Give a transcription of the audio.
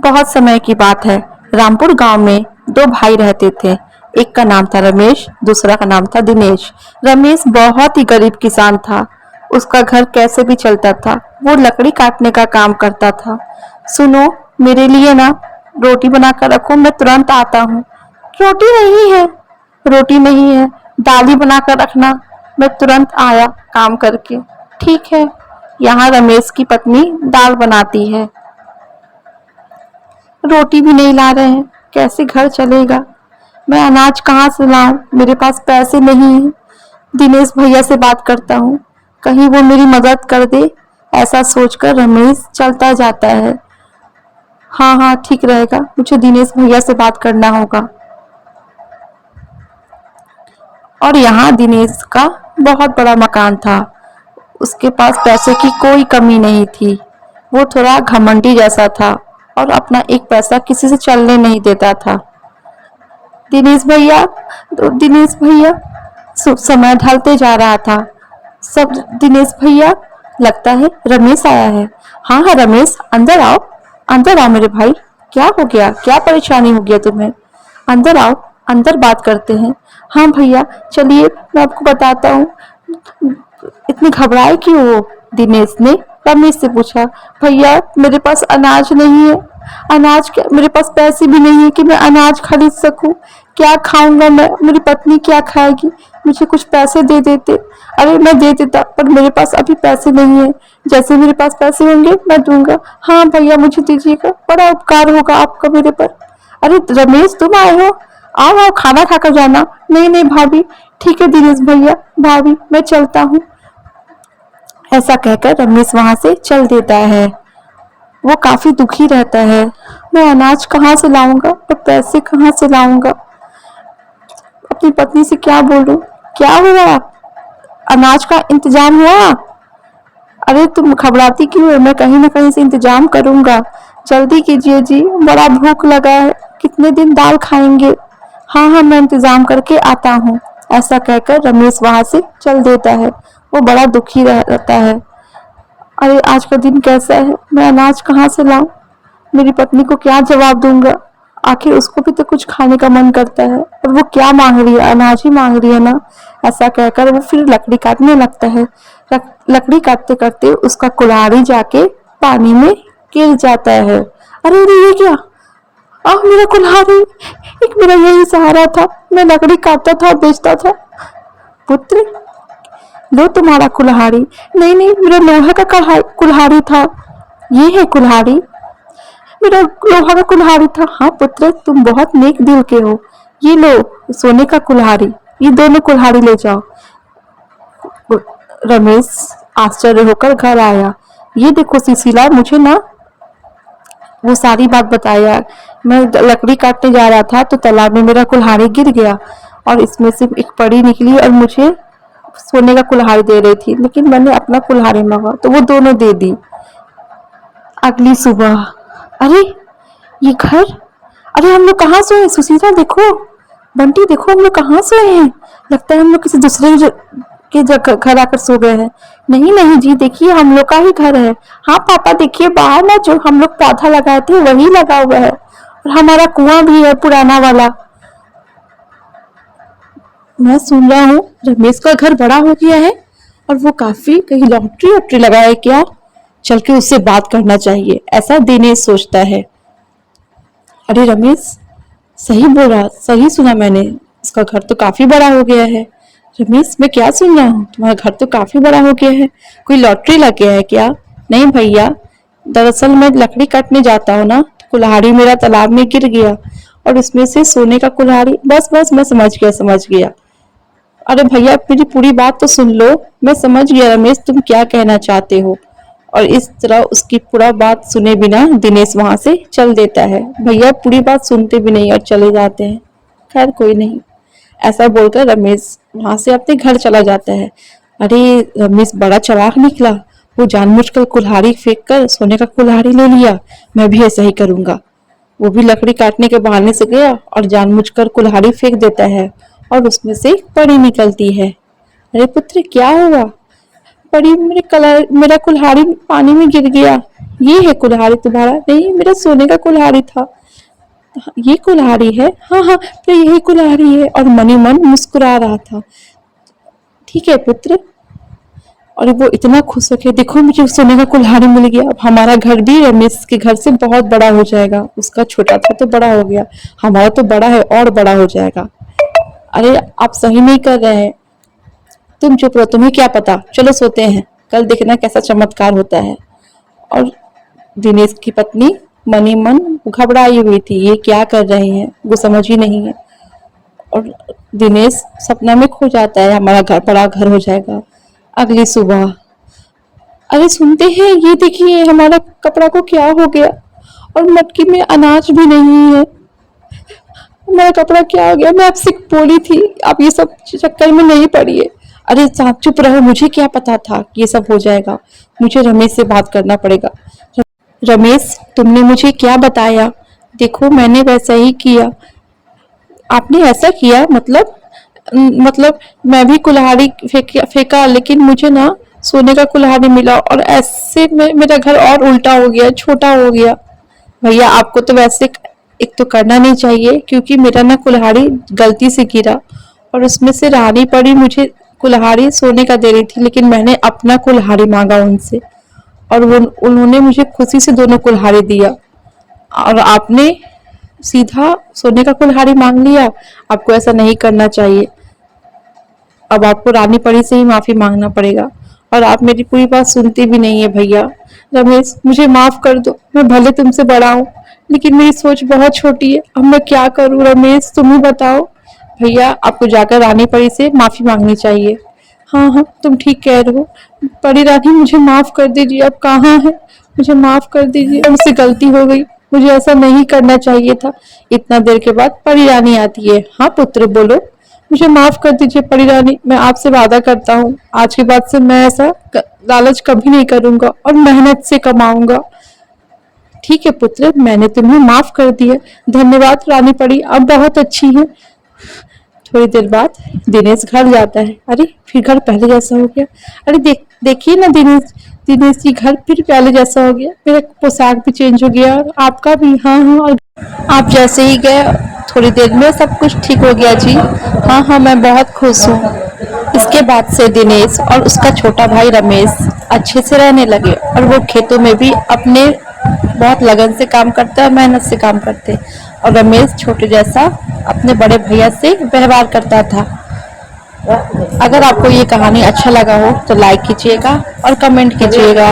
बहुत समय की बात है। रामपुर गांव में दो भाई रहते थे। एक का नाम था रमेश, दूसरा का नाम था दिनेश। रमेश बहुत ही गरीब किसान था। उसका घर कैसे भी चलता था। वो लकड़ी काटने का काम करता था। सुनो, मेरे लिए ना रोटी बना कर रखो, मैं तुरंत आता हूँ। रोटी नहीं है। रोटी नहीं है, दाल ही बना कर रखना, मैं तुरंत आया काम करके। ठीक है। यहाँ रमेश की पत्नी दाल बनाती है। रोटी भी नहीं ला रहे हैं, कैसे घर चलेगा। मैं अनाज कहाँ से लाऊं, मेरे पास पैसे नहीं हैं। दिनेश भैया से बात करता हूँ, कहीं वो मेरी मदद कर दे। ऐसा सोचकर रमेश चलता जाता है। हाँ हाँ, ठीक रहेगा, मुझे दिनेश भैया से बात करना होगा। और यहाँ दिनेश का बहुत बड़ा मकान था। उसके पास पैसे की कोई कमी नहीं थी। वो थोड़ा घमंडी जैसा था और अपना एक पैसा किसी से चलने नहीं देता था। दिनेश भैया, तो दिनेश भैया, समय ढलते जा रहा था। सब दिनेश भैया, लगता है रमेश आया है। हाँ हाँ रमेश, अंदर आओ। अंदर आओ मेरे भाई। क्या हो गया, क्या परेशानी हो गया तुम्हें? अंदर आओ, अंदर बात करते हैं। हाँ भैया, चलिए मैं आपको बताता हूँ। इतनी घबराए क्यों हो? दिनेश ने रमेश से पूछा। भैया, मेरे पास अनाज नहीं है। अनाज क्या, मेरे पास पैसे भी नहीं है कि मैं अनाज खरीद सकूं। क्या खाऊंगा मैं, मेरी पत्नी क्या खाएगी? मुझे कुछ पैसे दे देते। अरे मैं दे देता, पर मेरे पास अभी पैसे नहीं है। जैसे मेरे पास पैसे होंगे मैं दूंगा। हाँ भैया, मुझे दीजिएगा, बड़ा उपकार होगा आपका मेरे पर। अरे रमेश, तुम आए हो? आओ आओ, खाना खाकर जाना। नहीं नहीं भाभी। ठीक है दिनेश भैया, भाभी मैं चलता हूँ। ऐसा कहकर रमेश वहां से चल देता है। वो काफी दुखी रहता है। मैं अनाज कहाँ से लाऊंगा और पैसे कहाँ से लाऊंगा? अपनी पत्नी से क्या बोलूं? क्या हुआ? अनाज का इंतजाम हुआ? अरे तुम घबराती क्यों है? मैं कहीं ना कहीं से इंतजाम करूंगा। जल्दी कीजिए जी, बड़ा भूख लगा है। कितने दिन दाल खाएंगे? हाँ हाँ, मैं इंतजाम करके आता हूँ। ऐसा कहकर रमेश वहां से चल देता है। वो बड़ा दुखी रहता है। अरे आज का दिन कैसा है, मैं अनाज कहाँ से लाऊं? मेरी पत्नी को क्या जवाब दूंगा? आखिर उसको भी तो कुछ खाने का मन करता है, और वो क्या मांग रही है? अनाज ही मांग रही है ना। ऐसा कहकर वो फिर लकड़ी काटने लगता है। लकड़ी काटते करते उसका कुल्हाड़ी जाके पानी में गिर जाता है। अरे अरे, ये क्या? मेरा कुल्हाड़ी, एक मेरा यही सहारा था। मैं लकड़ी काटता था और बेचता था। पुत्र, लो तुम्हारा कुल्हाड़ी। नहीं नहीं, मेरा लोहा का कुल्हाड़ी था। ये है कुल्हाड़ी, मेरा लोहा का कुल्हाड़ी था। हाँ पुत्र, तुम बहुत नेक दिल के हो। ये लो सोने का कुल्हाड़ी, ये दोनों कुल्हाड़ी ले जाओ। रमेश आश्चर्य होकर घर आया। ये देखो सुशीला, मुझे ना वो सारी बात बताया। मैं लकड़ी काटने जा रहा था तो तालाब में मेरा कुल्हाड़ी गिर गया और इसमें से एक पड़ी निकली और मुझे सोने का कुल्हाड़ी दे रही थी, लेकिन मैंने अपना कुल्हाड़ी मांगा तो वो दोनों दे दी। अगली सुबह, अरे ये घर, अरे हम लोग कहाँ सोए? सुशीला देखो, बंटी देखो, हम लोग कहाँ सोए हैं? लगता है हम लोग किसी दूसरे के जगह घर आकर सो गए हैं। नहीं नहीं जी, देखिए हम लोग का ही घर है। हाँ पापा देखिए, बाहर ना जो हम लोग पौधा लगाए थे वही लगा हुआ है, और हमारा कुआं भी है पुराना वाला। मैं सुन रहा हूँ रमेश का घर बड़ा हो गया है और वो काफी कहीं लॉटरी वॉटरी लगा है क्या? चल के उससे बात करना चाहिए, ऐसा दिनेश सोचता है। अरे रमेश, सही बोला, सही सुना मैंने। इसका घर तो काफी बड़ा हो गया है। रमेश, मैं क्या सुन रहा हूँ? तुम्हारा घर तो काफी बड़ा हो गया है। कोई लॉटरी लग गया है क्या? नहीं भैया, दरअसल मैं लकड़ी काटने जाता हूँ ना, तो कुल्हाड़ी मेरा तालाब में गिर गया और उसमें से सोने का कुल्हाड़ी। बस बस, मैं समझ गया समझ गया। अरे भैया, मेरी पूरी बात तो सुन लो। मैं समझ गया रमेश, तुम क्या कहना चाहते हो। और इस तरह उसकी पूरा बात सुने बिना दिनेश वहां से चल देता है। भैया पूरी बात सुनते भी नहीं और चले जाते हैं। खैर कोई नहीं, ऐसा बोलकर रमेश वहां से अपने घर चला जाता है। अरे रमेश बड़ा चालाक निकला। वो जानबूझकर कुल्हाड़ी फेंक कर सोने का कुल्हाड़ी ले लिया। मैं भी ऐसा ही करूंगा। वो भी लकड़ी काटने के बहाने से गया और जानबूझकर कुल्हाड़ी फेंक देता है और उसमें से पड़ी निकलती है। अरे पुत्र, क्या हुआ? परी मेरा कुल्हाड़ी पानी में गिर गया। ये है कुल्हाड़ी तुम्हारा? नहीं, मेरा सोने का कुल्हाड़ी था। ये कुल्हाड़ी है? हाँ हाँ, तो यही कुल्हाड़ी है। और मनी मन मुस्कुरा रहा था। ठीक है पुत्र। और वो इतना खुश हो गया, देखो मुझे सोने का कुल्हाड़ी मिल गया, अब हमारा घर भी रमेश के घर से बहुत बड़ा हो जाएगा। उसका छोटा था तो बड़ा हो गया, हमारा तो बड़ा है और बड़ा हो जाएगा। अरे आप सही नहीं कर रहे हैं। तुम चुप रहो, तुम्हें क्या पता, चलो सोते हैं, कल देखना कैसा चमत्कार होता है। और दिनेश की पत्नी मनी मन घबराई हुई थी, ये क्या कर रहे हैं, वो समझ ही नहीं है। और दिनेश सपना में खो जाता है, हमारा घर बड़ा घर हो जाएगा। अगली सुबह, अरे सुनते हैं, ये देखिए हमारा कपड़ा को क्या हो गया, और मटकी में अनाज भी नहीं है। हमारा कपड़ा क्या हो गया? मैं आपसे बोली थी, आप ये सब चक्कर में नहीं पड़िए। अरे साहब चुप रहो, मुझे क्या पता था ये सब हो जाएगा, मुझे रमेश से बात करना पड़ेगा। रमेश, तुमने मुझे क्या बताया? देखो मैंने वैसा ही किया। आपने ऐसा किया मतलब? मतलब मैं भी कुल्हाड़ी फेंका, लेकिन मुझे ना सोने का कुल्हाड़ी मिला, और ऐसे में मेरा घर और उल्टा हो गया, छोटा हो गया। भैया आपको तो वैसे एक तो करना नहीं चाहिए, क्योंकि मेरा ना कुल्हाड़ी गलती से गिरा, और उसमें से रानी पड़ी मुझे कुल्हाड़ी सोने का दे रही थी, लेकिन मैंने अपना कुल्हाड़ी मांगा उनसे, और वो उन्होंने मुझे खुशी से दोनों कुल्हाड़ी दिया, और आपने सीधा सोने का कुल्हाड़ी मांग लिया। आपको ऐसा नहीं करना चाहिए। अब आपको रानी परी से ही माफी मांगना पड़ेगा, और आप मेरी पूरी बात सुनते भी नहीं है भैया। रमेश मुझे माफ कर दो, मैं भले तुमसे बड़ा हूँ, लेकिन मेरी सोच बहुत छोटी है, अब मैं क्या करूँ? रमेश तुम ही बताओ। भैया आपको जाकर रानी परी से माफी मांगनी चाहिए। हाँ हाँ, तुम ठीक कह रहे हो। परी रानी मुझे माफ कर दीजिए, अब कहाँ है, मुझे माफ कर दीजिए, मुझसे गलती हो गई, मुझे ऐसा नहीं करना चाहिए था। इतना देर के बाद परी रानी आती है। हाँ पुत्र बोलो। मुझे माफ कर दीजिए परी रानी, मैं आपसे वादा करता हूँ, आज के बाद से मैं ऐसा लालच कभी नहीं करूंगा, और मेहनत से कमाऊंगा। ठीक है पुत्र, मैंने तुम्हें माफ कर दिया, धन्यवाद रानी परी, आप बहुत अच्छी हैं। थोड़ी देर बाद दिनेश घर जाता है। अरे फिर घर पहले जैसा हो गया। अरे देखिए ना दिनेश, दिनेश जी घर फिर पहले जैसा हो गया, मेरा पोशाक भी चेंज हो गया, और आपका भी। हाँ हाँ, और आप जैसे ही गए थोड़ी देर में सब कुछ ठीक हो गया जी। हाँ हाँ, मैं बहुत खुश हूँ। इसके बाद से दिनेश और उसका छोटा भाई रमेश अच्छे से रहने लगे, और वो खेतों में भी अपने बहुत लगन से काम करते और मेहनत से काम करते, और रमेश छोटे जैसा अपने बड़े भैया से व्यवहार करता था। अगर आपको ये कहानी अच्छा लगा हो तो लाइक कीजिएगा और कमेंट कीजिएगा।